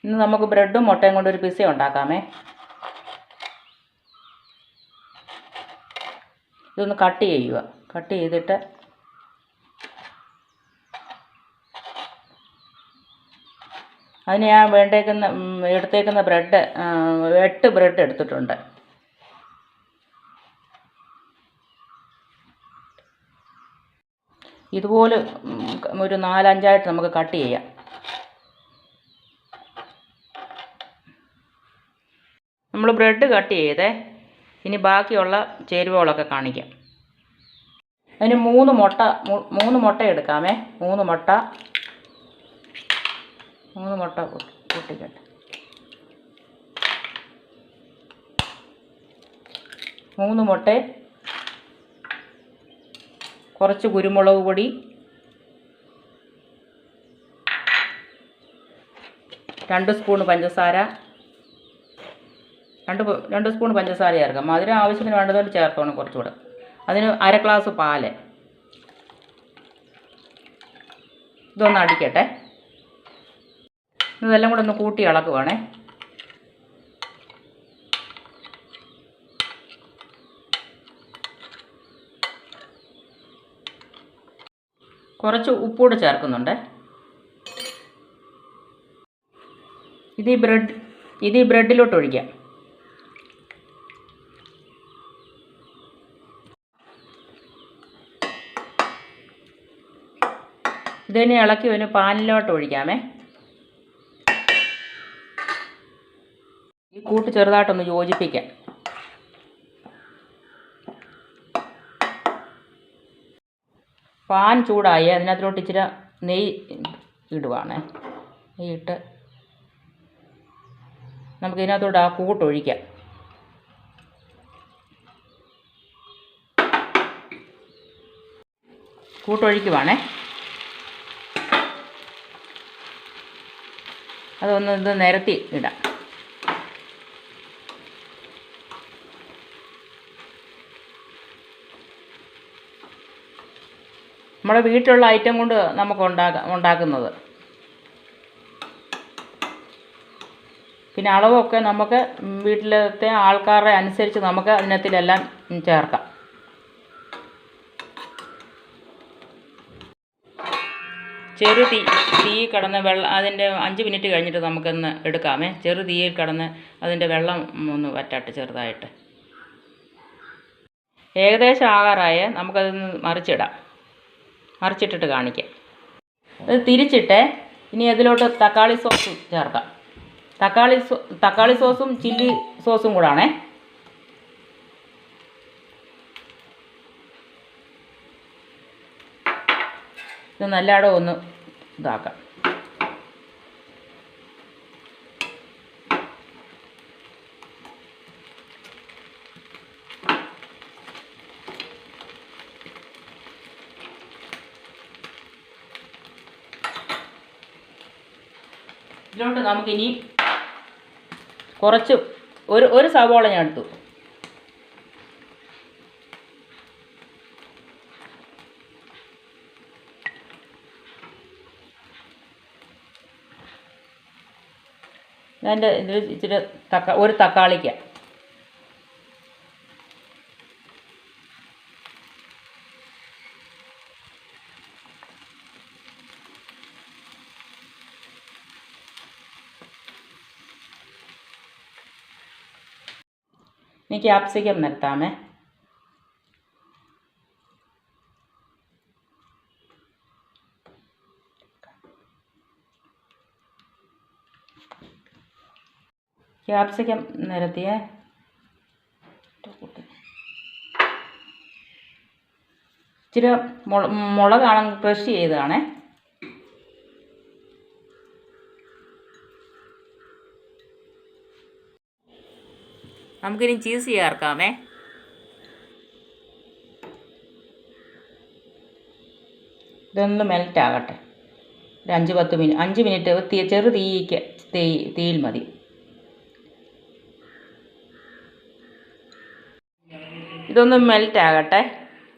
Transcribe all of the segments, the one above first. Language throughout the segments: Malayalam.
ഇന്ന് നമുക്ക് ബ്രെഡും മുട്ടയും കൊണ്ടൊരു പിസ്സ ഉണ്ടാക്കാമേ. ഇതൊന്ന് കട്ട് ചെയ്യുക. കട്ട് ചെയ്തിട്ട് അതിന് ഞാൻ എടുത്തേക്കുന്ന ബ്രെഡ് 8 ബ്രെഡ് എടുത്തിട്ടുണ്ട്. ഇതുപോലെ ഒരു 4-5 നമുക്ക് കട്ട് ചെയ്യാം. നമ്മൾ ബ്രെഡ് കട്ട് ചെയ്തേ. ഇനി ബാക്കിയുള്ള ചേരുവകളൊക്കെ കാണിക്കാം. അതിന് 3 മുട്ട എടുക്കാമേ. 3 മുട്ട പൊട്ടിക്കട്ടെ. 3 മുട്ട, കുറച്ച് കുരുമുളക് പൊടി, 2 സ്പൂൺ പഞ്ചസാര, 2 സ്പൂൺ പഞ്ചസാര ചേർക്കാം. മധുരം ആവശ്യത്തിന് വേണ്ടതുകൊണ്ട് ചേർത്തോണം കുറച്ചുകൂടെ. അതിന് 1/2 ഗ്ലാസ് പാല്. ഇതൊന്ന് അടിക്കട്ടെ. ഇതെല്ലാം കൂടെ ഒന്ന് കൂട്ടി ഇളക്കുവാണേ. കുറച്ച് ഉപ്പൂടെ ചേർക്കുന്നുണ്ട്. ഇത് ഈ ബ്രെഡിലോട്ട് ഒഴിക്കാം. ഇതിനെ ഇളക്കി ഒരു പാനിലോട്ട് ഒഴിക്കാമേ. ഈ കൂട്ട് ചെറുതായിട്ടൊന്ന് യോജിപ്പിക്കാം. പാൻ ചൂടായി അതിനകത്തോട്ട് ഇച്ചിരി നെയ്യ് ഇടുവാണേ. നെയ്യിട്ട് നമുക്കിതിനകത്തോട്ട് ആ കൂട്ടൊഴിക്കാം. കൂട്ടൊഴിക്കുവാണേ. അതൊന്ന് ഇത് നിരത്തി ഇടാം. നമ്മുടെ വീട്ടിലുള്ള ഐറ്റം കൊണ്ട് നമുക്ക് ഉണ്ടാക്കുന്നത്. പിന്നെ അളവൊക്കെ നമുക്ക് വീട്ടിലത്തെ ആൾക്കാരുടെ അനുസരിച്ച് നമുക്ക് അതിനകത്തിലെല്ലാം ചേർക്കാം. ചെറു തീ കിടന്ന് അതിൻ്റെ 5 മിനിറ്റ് കഴിഞ്ഞിട്ട് നമുക്കൊന്ന് എടുക്കാമേ. ചെറു തീയിൽ കിടന്ന് അതിൻ്റെ വെള്ളം ഒന്ന് വറ്റട്ടെ ചെറുതായിട്ട്. ഏകദേശം ആകാറായ നമുക്കതൊന്ന് മറിച്ചിട്ടിട്ട് കാണിക്കാം. അത് തിരിച്ചിട്ട് ഇനി അതിലോട്ട് തക്കാളി സോസ് ചേർക്കാം. തക്കാളി സോസും ചില്ലി സോസും കൂടാണേ. ഇത് നല്ലാടെ ഒന്ന് ഇതാക്കാം. ഇതിലോട്ട് നമുക്കിനി കുറച്ച് ഒരു സവോള ഞാൻ എടുത്തു. അതിൻ്റെ ഇതിൽ ഇച്ചിരി ഒരു തക്കാളിക്ക, ഇനി ക്യാപ്സിക്കം നിരത്താമേ. ക്യാപ്സിക്കം നിരത്തിയ ഇച്ചിരി മുളകാണ് ക്രഷ് ചെയ്തതാണേ. നമുക്കിനി ചീസ് ചേർക്കാമേ. ഇതൊന്ന് മെൽറ്റ് ആകട്ടെ. ഒരു 5 മിനിറ്റ് ചെറു തീയിൽ മതി. ഇതൊന്ന് മെൽറ്റ് ആകട്ടെ.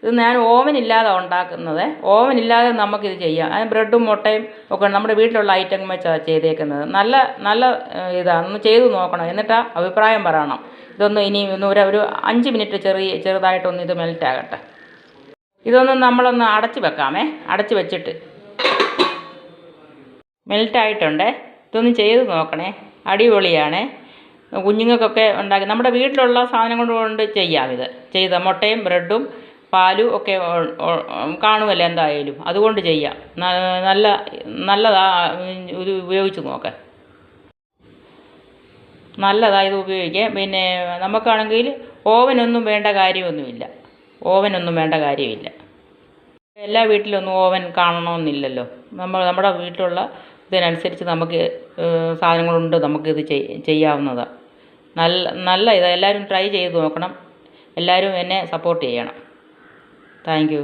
ഇത് ഞാൻ ഓവനില്ലാതെ ഉണ്ടാക്കുന്നത്. ഓവനില്ലാതെ നമുക്കിത് ചെയ്യാം. അതിന് ബ്രെഡും മുട്ടയും ഒക്കെ നമ്മുടെ വീട്ടിലുള്ള ഐറ്റം വെച്ചാണ് ചെയ്തേക്കുന്നത്. നല്ല നല്ല ഇതാണ്. ഒന്ന് ചെയ്ത് നോക്കണം, എന്നിട്ട് അഭിപ്രായം പറയണം. ഇതൊന്ന് ഇനി ഒരു 5 മിനിറ്റ് ചെറുതായിട്ടൊന്ന് ഇത് മെൽറ്റാകട്ടെ. ഇതൊന്ന് നമ്മളൊന്ന് അടച്ച് വെക്കാമേ. അടച്ച് വെച്ചിട്ട് മെൽറ്റായിട്ടുണ്ടേ. ഇതൊന്ന് ചെയ്ത് നോക്കണേ, അടിപൊളിയാണ്. കുഞ്ഞുങ്ങൾക്കൊക്കെ ഉണ്ടാക്കി നമ്മുടെ വീട്ടിലുള്ള സാധനം കൊണ്ട് ചെയ്യാം. ഇത് ചെയ്ത മുട്ടയും ബ്രെഡും പാലും ഒക്കെ കാണുമല്ലോ എന്തായാലും, അതുകൊണ്ട് ചെയ്യാം. നല്ലതാ. ഇത് ഉപയോഗിച്ച് നോക്കാം, നല്ലതാ ഇത് ഉപയോഗിക്കാം. പിന്നെ നമുക്കാണെങ്കിൽ ഓവനൊന്നും വേണ്ട കാര്യമൊന്നുമില്ല. എല്ലാ വീട്ടിലൊന്നും ഓവൻ കാണണമെന്നില്ലല്ലോ. നമ്മുടെ വീട്ടിലുള്ള ഇതിനനുസരിച്ച് നമുക്ക് സാധനങ്ങളുണ്ട്, നമുക്കിത് ചെയ്യാവുന്നതാണ്. നല്ല ഇതാണ്. എല്ലാവരും ട്രൈ ചെയ്ത് നോക്കണം. എല്ലാവരും എന്നെ സപ്പോർട്ട് ചെയ്യണം. Thank you.